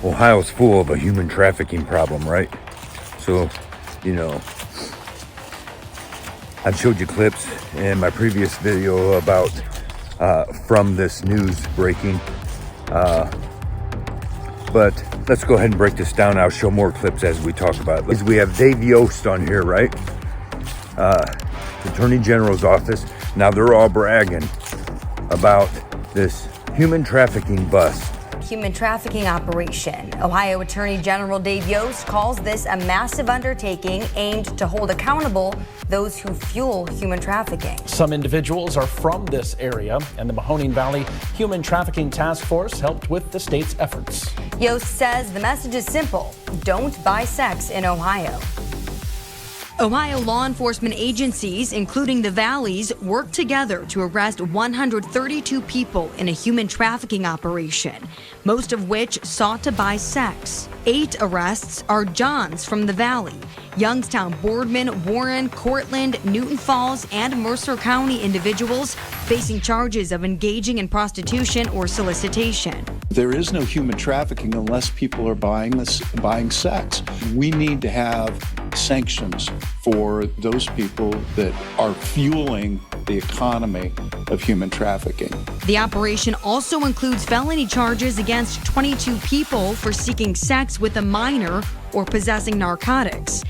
Ohio's full of a human trafficking problem, right? So, you know, I've showed you clips in my previous video about from this news breaking. But let's go ahead and break this down. I'll show more clips as we talk about it. We have Dave Yost on here, right? Attorney General's office. Now they're all bragging about this human trafficking bust. Human trafficking operation. Ohio Attorney General Dave Yost calls this a massive undertaking aimed to hold accountable those who fuel human trafficking. Some individuals are from this area, and the Mahoning Valley Human Trafficking Task Force helped with the state's efforts. Yost says the message is simple: don't buy sex in Ohio. Ohio law enforcement agencies, including the Valleys, worked together to arrest 132 people in a human trafficking operation, most of which sought to buy sex. 8 arrests are Johns from the Valley. Youngstown, Boardman, Warren, Cortland, Newton Falls, and Mercer County individuals facing charges of engaging in prostitution or solicitation. There is no human trafficking unless people are buying sex. We need to have sanctions for those people that are fueling the economy of human trafficking. The operation also includes felony charges against 22 people for seeking sex with a minor or possessing narcotics.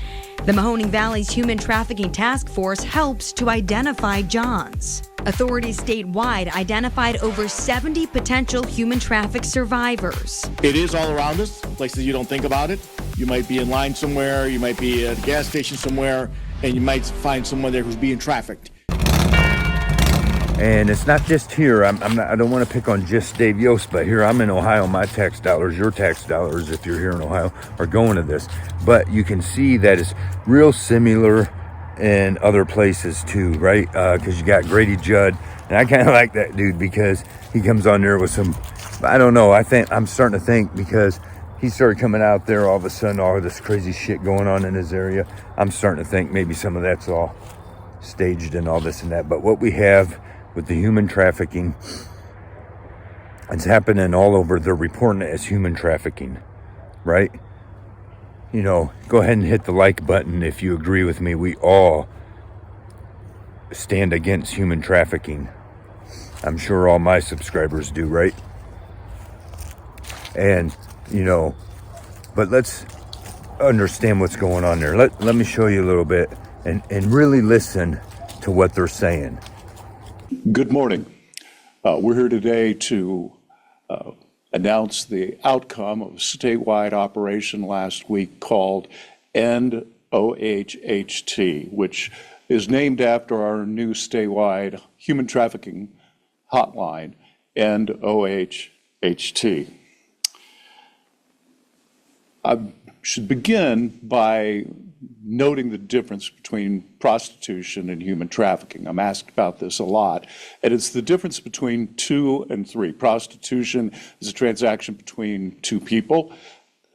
The Mahoning Valley's Human Trafficking Task Force helps to identify Johns. Authorities statewide identified over 70 potential human traffic survivors. It is all around us, places you don't think about it. You might be in line somewhere, you might be at a gas station somewhere, and you might find someone there who's being trafficked. And it's not just here. I don't want to pick on just Dave Yost, but here I'm in Ohio. My tax dollars, your tax dollars, if you're here in Ohio, are going to this. But you can see that it's real similar in other places too, right? Because you got Grady Judd, and I kind of like that dude because he comes on there with some, I don't know. I'm starting to think because he started coming out there all of a sudden, all this crazy shit going on in his area. I'm starting to think maybe some of that's all staged and all this and that. But what we have with the human trafficking, it's happening all over. They're reporting it as human trafficking, right? You know, go ahead and hit the like button if you agree with me. We all stand against human trafficking. I'm sure all my subscribers do, right? And, you know, but let's understand what's going on there. Let me show you a little bit and really listen to what they're saying. Good morning. We're here today to announce the outcome of a statewide operation last week called End OHHT, which is named after our new statewide human trafficking hotline, End OHHT. I should begin by noting the difference between prostitution and human trafficking. I'm asked about this a lot, and it's the difference between 2 and 3. Prostitution is a transaction between 2 people,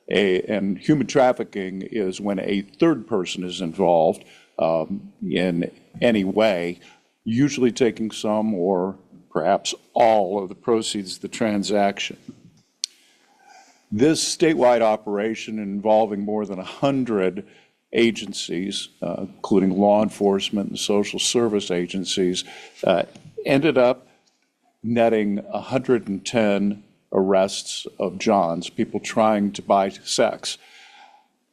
and human trafficking is when a third person is involved in any way, usually taking some or perhaps all of the proceeds of the transaction. This statewide operation involving more than 100 agencies, including law enforcement and social service agencies, ended up netting 110 arrests of Johns, people trying to buy sex.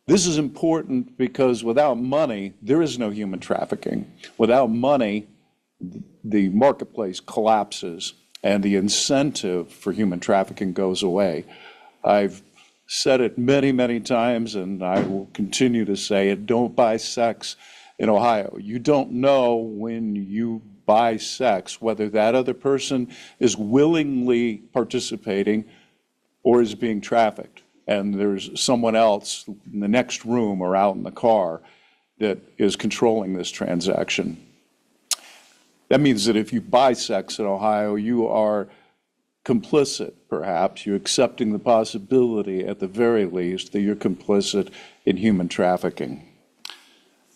This is important because without money, there is no human trafficking. Without money, the marketplace collapses and the incentive for human trafficking goes away. I've said it many, many times, and I will continue to say it: don't buy sex in Ohio. You don't know when you buy sex whether that other person is willingly participating or is being trafficked, and there's someone else in the next room or out in the car that is controlling this transaction. That means that if you buy sex in Ohio, you are complicit, perhaps. You're accepting the possibility, at the very least, that you're complicit in human trafficking.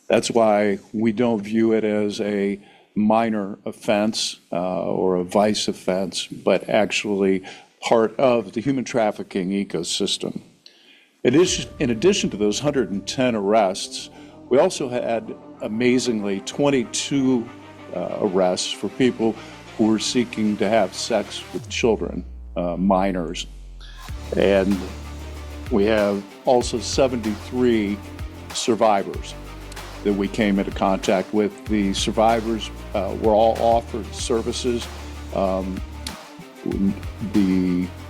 That's why we don't view it as a minor offense or a vice offense, but actually part of the human trafficking ecosystem. In addition to those 110 arrests, we also had, amazingly, 22 arrests for people who were seeking to have sex with children, minors. And we have also 73 survivors that we came into contact with. The survivors were all offered services.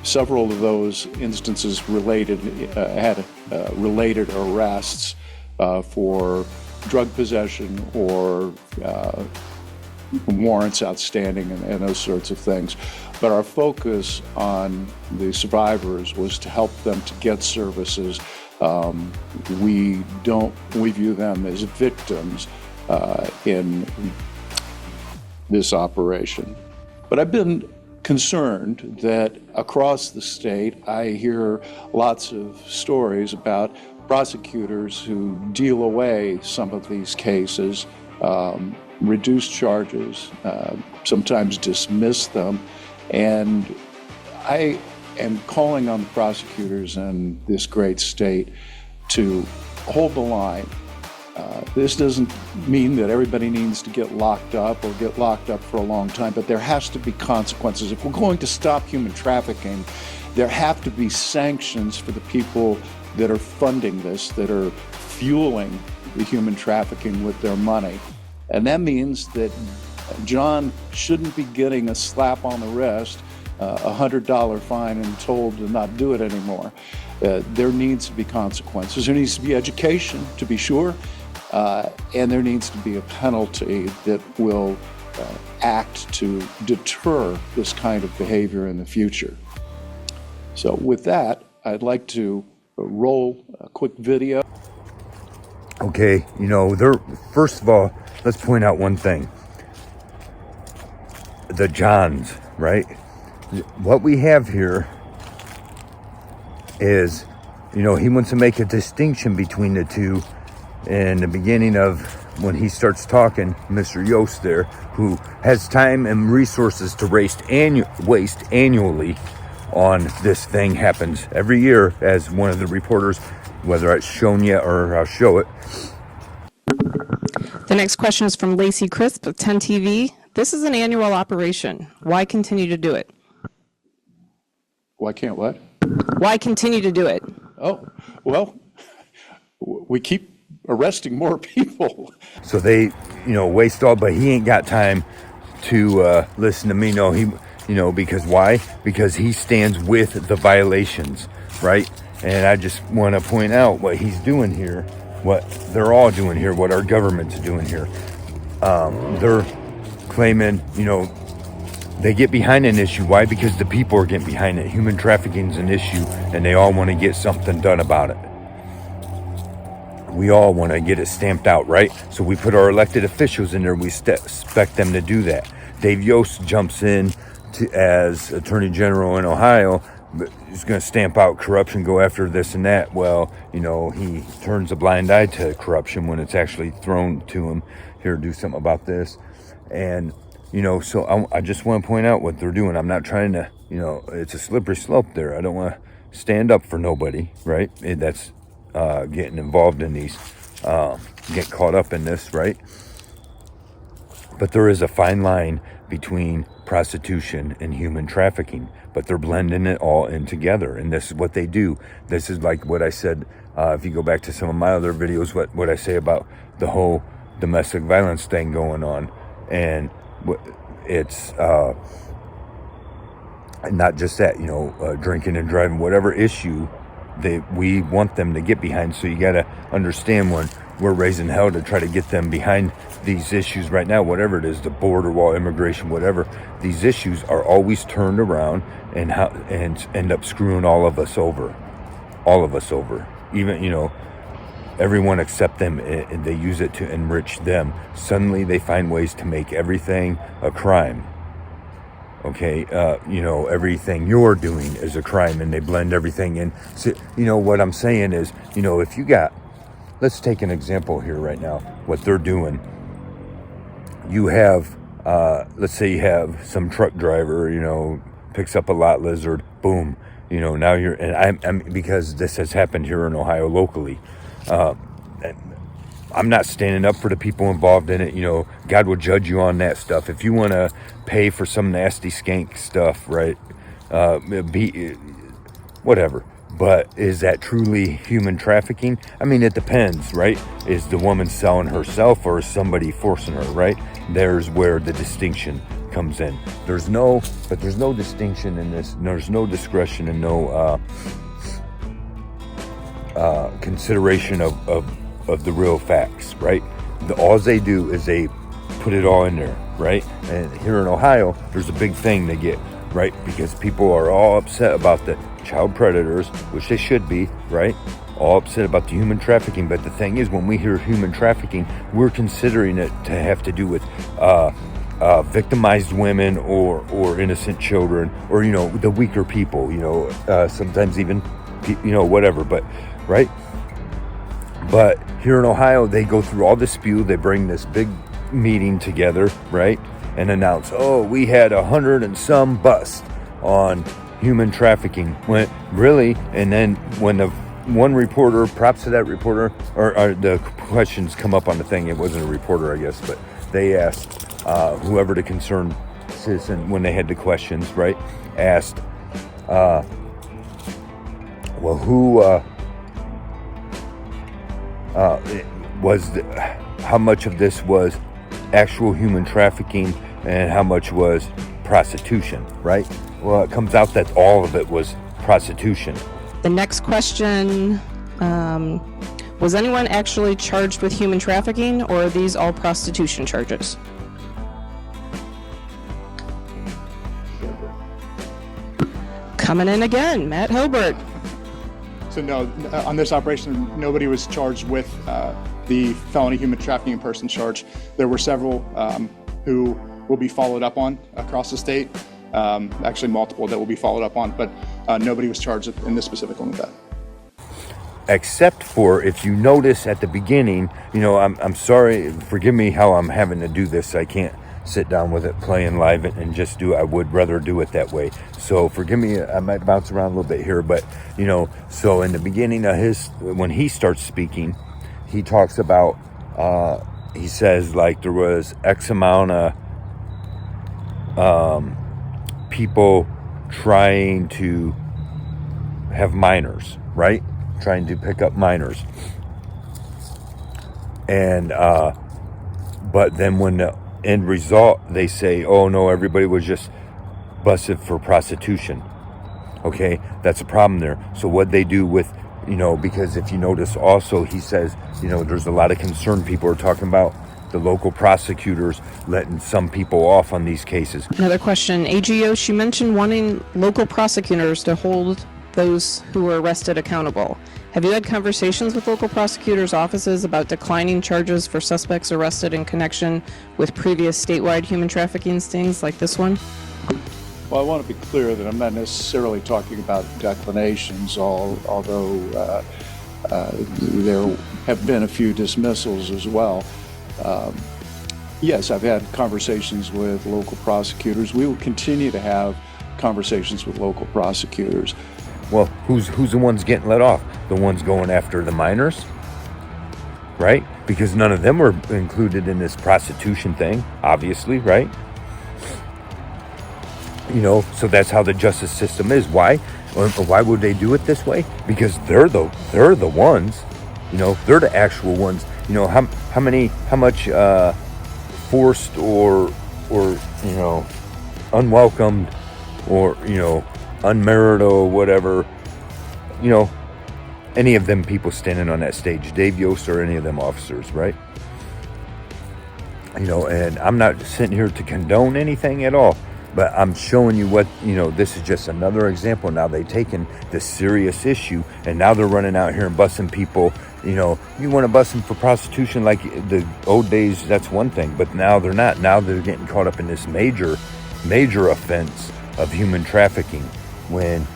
Several of those instances had related arrests for drug possession or warrants outstanding and those sorts of things. But our focus on the survivors was to help them to get services. We view them as victims in this operation. But I've been concerned that across the state, I hear lots of stories about prosecutors who deal away some of these cases, reduce charges, sometimes dismiss them. And I am calling on the prosecutors in this great state to hold the line. This doesn't mean that everybody needs to get locked up or get locked up for a long time, but there has to be consequences. If we're going to stop human trafficking, there have to be sanctions for the people that are funding this, that are fueling the human trafficking with their money. And that means that John shouldn't be getting a slap on the wrist, a $100 fine, and told to not do it anymore. There needs to be consequences. There needs to be education, to be sure, and there needs to be a penalty that will act to deter this kind of behavior in the future. So with that, I'd like to roll a quick video. Okay, first of all, let's point out one thing. The Johns, right? What we have here is, he wants to make a distinction between the two in the beginning of when he starts talking, Mr. Yost there, who has time and resources to waste annually on this thing, happens every year, as one of the reporters, whether it's shown yet or I'll show it. The next question is from Lacey Crisp of 10 TV. This is an annual operation. Why continue to do it? Why can't what? Why continue to do it? Oh, well, we keep arresting more people. So they, waste all, but he ain't got time to listen to me. No, because why? Because he stands with the violations, right? And I just want to point out what he's doing here, what they're all doing here, what our government's doing here. They're claiming, they get behind an issue. Why? Because the people are getting behind it. Human trafficking is an issue, and they all want to get something done about it. We all want to get it stamped out, right? So we put our elected officials in there. We expect them to do that. Dave Yost jumps in as Attorney General in Ohio, but he's going to stamp out corruption, go after this and that. Well, he turns a blind eye to corruption when it's actually thrown to him. Here, do something about this. And so I just want to point out what they're doing. I'm not trying to, it's a slippery slope there. I don't want to stand up for nobody, right? That's getting involved in these, get caught up in this, right? But there is a fine line between prostitution and human trafficking, but they're blending it all in together. And this is what they do. This is like what I said, if you go back to some of my other videos, what I say about the whole domestic violence thing going on. And it's not just that, drinking and driving, whatever issue we want them to get behind. So you got to understand, when we're raising hell to try to get them behind these issues right now, whatever it is, the border wall, immigration, whatever, these issues are always turned around and end up screwing all of us over. Even, everyone except them, and they use it to enrich them. Suddenly they find ways to make everything a crime. Okay, everything you're doing is a crime, and they blend everything in. So, what I'm saying is, if you got, let's take an example here right now, what they're doing. You have, let's say you have some truck driver, picks up a lot lizard, boom, Now you're, and I'm because this has happened here in Ohio locally. I'm not standing up for the people involved in it. God will judge you on that stuff. If you want to pay for some nasty skank stuff, right? Whatever. But is that truly human trafficking? I mean, it depends, right? Is the woman selling herself or is somebody forcing her, right? There's where the distinction comes in. There's no distinction in this. There's no discretion and no consideration of the real facts, right? All they do is they put it all in there, right? And here in Ohio, there's a big thing they get, right? Because people are all upset about the child predators, which they should be, right? All upset about the human trafficking. But the thing is, when we hear human trafficking, we're considering it to have to do with victimized women or innocent children, or the weaker people, sometimes even whatever, but right. But here in Ohio, they go through all this spew. They bring this big meeting together, right, and announce, oh, we had 100 and some busts on human trafficking. When really, and then when the one reporter, props to that reporter, or the questions come up on the thing, it wasn't a reporter, I guess, but they asked whoever the concerned citizen, when they had the questions, right, asked, well, who how much of this was actual human trafficking and how much was prostitution, right? Well, it comes out that all of it was prostitution. The next question, was anyone actually charged with human trafficking, or are these all prostitution charges? Coming in again, Matt Hilbert. So no, on this operation, nobody was charged with the felony human trafficking in person charge. There were several who will be followed up on across the state. Actually multiple that will be followed up on, but nobody was charged in this specific one with that. Except for, if you notice at the beginning, I'm sorry, forgive me how I'm having to do this. I can't sit down with it playing live and just do it. I would rather do it that way. So forgive me, I might bounce around a little bit here, but so in the beginning of when he starts speaking, he talks about, he says like there was X amount of people trying to have minors, right? Trying to pick up minors. And, but then when the end result, they say, oh no, everybody was just busted for prostitution. Okay, that's a problem there. So what they do with, because if you notice also, he says, there's a lot of concerned people are talking about the local prosecutors letting some people off on these cases. Another question, AGO, she mentioned wanting local prosecutors to hold those who were arrested accountable. Have you had conversations with local prosecutors' offices about declining charges for suspects arrested in connection with previous statewide human trafficking stings like this one? Well, I want to be clear that I'm not necessarily talking about declinations, although there have been a few dismissals as well. Yes, I've had conversations with local prosecutors. We will continue to have conversations with local prosecutors. Well, who's the ones getting let off? The ones going after the minors, right? Because none of them were included in this prostitution thing, obviously, right? So that's how the justice system is. Why? Why would they do it this way? Because they're the ones, they're the actual ones. How much forced or unwelcomed or unmerited or whatever, any of them people standing on that stage, Dave Yost or any of them officers, right? And I'm not sitting here to condone anything at all, but I'm showing you what, this is just another example. Now they've taken this serious issue and now they're running out here and busting people. You want to bust them for prostitution like the old days, that's one thing, but now they're not. Now they're getting caught up in this major offense of human trafficking when,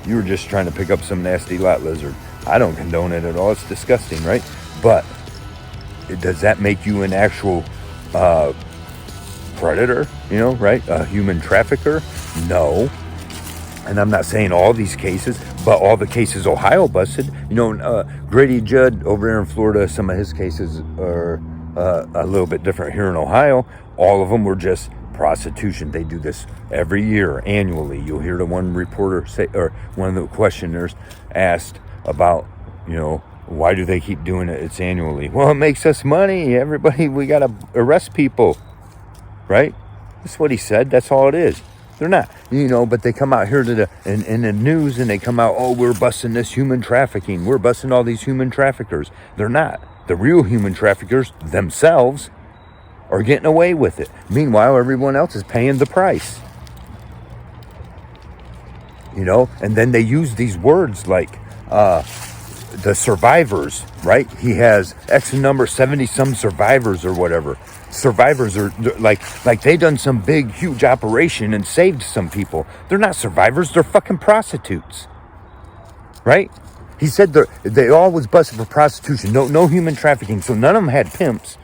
you were just trying to pick up some nasty lot lizard. I don't condone it at all. It's disgusting, right? But does that make you an actual predator, right? A human trafficker? No. And I'm not saying all these cases, but all the cases Ohio busted. You know, Grady Judd over there in Florida, some of his cases are a little bit different here in Ohio. All of them were just prostitution. They do this every year, annually. You'll hear the one reporter say, or one of the questioners asked about, you know, why do they keep doing it? It's annually. Well, it makes us money. Everybody, we got to arrest people, right? That's what he said. That's all it is. They're not, you know, but they come out here to in the news and they come out, oh, we're busting this human trafficking. We're busting all these human traffickers. They're not. The real human traffickers themselves are getting away with it. Meanwhile, everyone else is paying the price. You know, and then they use these words like the survivors, right? He has X number, 70 some survivors or whatever. Survivors are like they done some big, huge operation and saved some people. They're not survivors. They're fucking prostitutes, right? He said they all was busted for prostitution. No human trafficking. So none of them had pimps.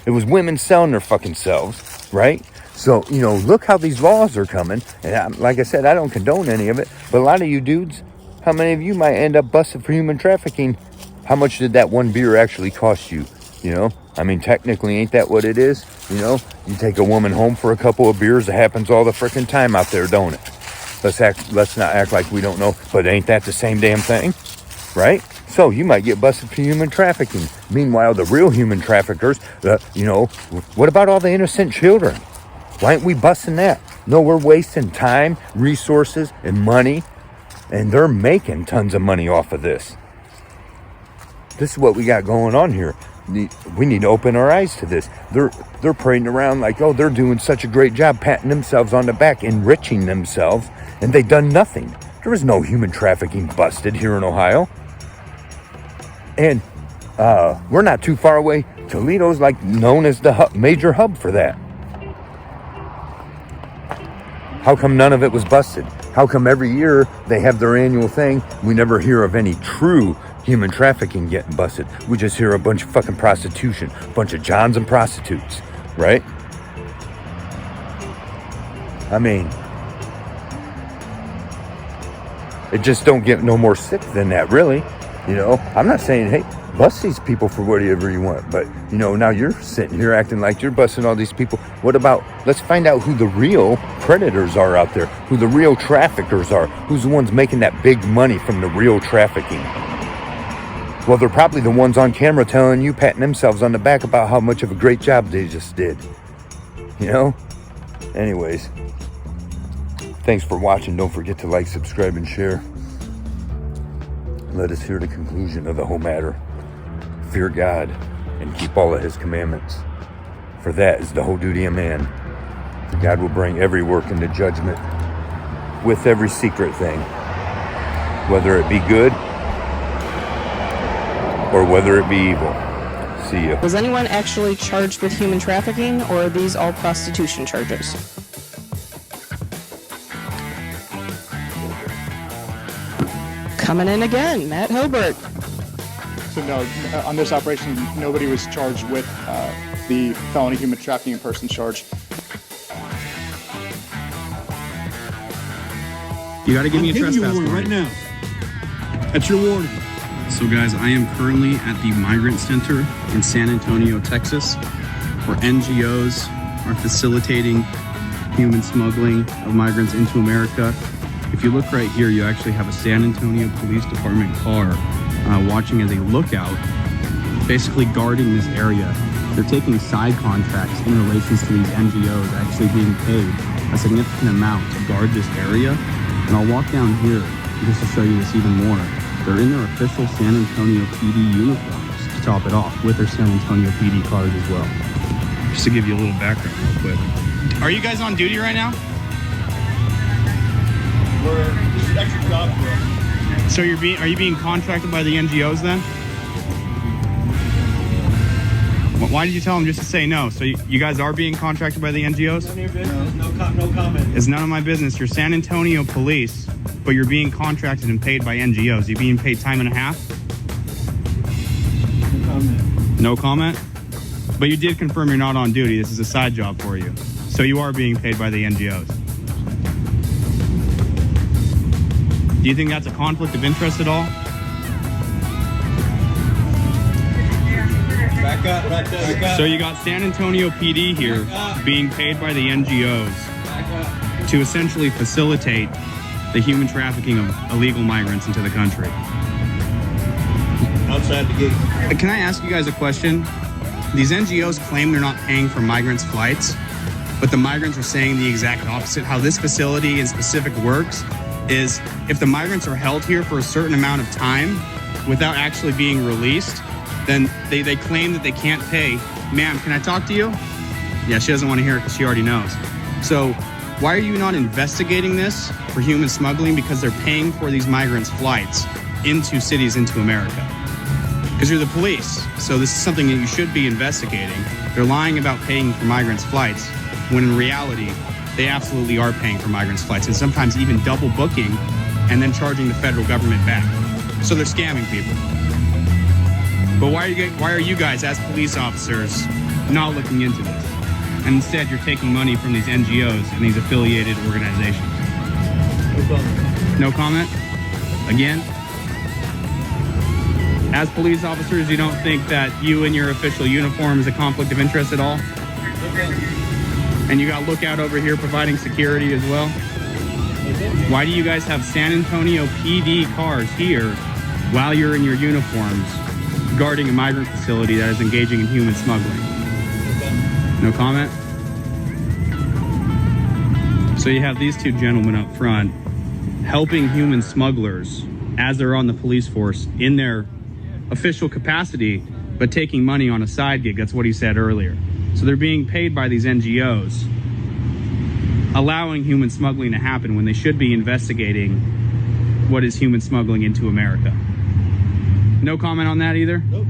It was women selling their fucking selves, right? So, you know, look how these laws are coming. And like I said, I don't condone any of it. But a lot of you dudes, how many of you might end up busted for human trafficking? How much did that one beer actually cost you? You know, I mean, technically, ain't that what it is? You know, you take a woman home for a couple of beers. It happens all the freaking time out there, don't it? Let's not act like we don't know. But ain't that the same damn thing? Right? So you might get busted for human trafficking. Meanwhile, the real human traffickers, you know, what about all the innocent children? Why ain't we busting that? No, we're wasting time, resources, and money. And they're making tons of money off of this. This is what we got going on here. We need to open our eyes to this. They're parading around like, oh, they're doing such a great job, patting themselves on the back, enriching themselves, and they done nothing. There was no human trafficking busted here in Ohio. And we're not too far away. Toledo's like known as the major hub for that. How come none of it was busted? How come every year they have their annual thing? We never hear of any true human trafficking getting busted. We just hear a bunch of fucking prostitution, a bunch of Johns and prostitutes, right? I mean, it just don't get no more sick than that, really. You know, I'm not saying, hey, bust these people for whatever you want, but, you know, now you're sitting here acting like you're busting all these people. What about, let's find out who the real predators are out there, who the real traffickers are, who's the ones making that big money from the real trafficking. Well, they're probably the ones on camera telling you, patting themselves on the back about how much of a great job they just did. You know? Anyways, thanks for watching. Don't forget to like, subscribe, and share. Let us hear the conclusion of the whole matter. Fear God and keep all of his commandments. For that is the whole duty of man. For God will bring every work into judgment with every secret thing, whether it be good or whether it be evil. See you. Was anyone actually charged with human trafficking, or are these all prostitution charges? Coming in again, Matt Hilbert. So no, on this operation, nobody was charged with the felony human trafficking in person charge. You gotta give me a trespass warning right now. That's your warning. So guys, I am currently at the Migrant Center in San Antonio, Texas, where NGOs are facilitating human smuggling of migrants into America. If you look right here, you actually have a San Antonio Police Department car watching as a lookout, basically guarding this area. They're taking side contracts in relation to these NGOs actually being paid a significant amount to guard this area. And I'll walk down here just to show you this even more. They're in their official San Antonio PD uniforms to top it off, with their San Antonio PD cars as well. Just to give you a little background real quick. Are you guys on duty right now? This is extra job for us. So are you being contracted by the NGOs then? Why did you tell them just to say no? So you guys are being contracted by the NGOs? None of your business. No comment. It's none of my business. You're San Antonio police, but you're being contracted and paid by NGOs. You're being paid time and a half? No comment. No comment? But you did confirm you're not on duty. This is a side job for you. So you are being paid by the NGOs. Do you think that's a conflict of interest at all? Back up, right there. Back up. So you got San Antonio PD here being paid by the NGOs to essentially facilitate the human trafficking of illegal migrants into the country. Outside the gate. Can I ask you guys a question? These NGOs claim they're not paying for migrants' flights, but the migrants are saying the exact opposite. How this facility in specific works is if the migrants are held here for a certain amount of time without actually being released, then they claim that they can't pay. Ma'am, can I talk to you? Yeah, she doesn't want to hear it because she already knows. So why are you not investigating this for human smuggling? Because they're paying for these migrants' flights into cities, into America. Because you're the police, so this is something that you should be investigating. They're lying about paying for migrants' flights, when in reality, they absolutely are paying for migrants' flights, and sometimes even double booking and then charging the federal government back. So they're scamming people. But why are you guys, as police officers, not looking into this? And instead, you're taking money from these NGOs and these affiliated organizations. No comment? Again? As police officers, you don't think that you in your official uniform is a conflict of interest at all? And you got Lookout over here providing security as well? Why do you guys have San Antonio PD cars here while you're in your uniforms guarding a migrant facility that is engaging in human smuggling? No comment? So you have these two gentlemen up front helping human smugglers as they're on the police force in their official capacity, but taking money on a side gig. That's what he said earlier. So they're being paid by these NGOs, allowing human smuggling to happen when they should be investigating what is human smuggling into America. No comment on that either? Nope.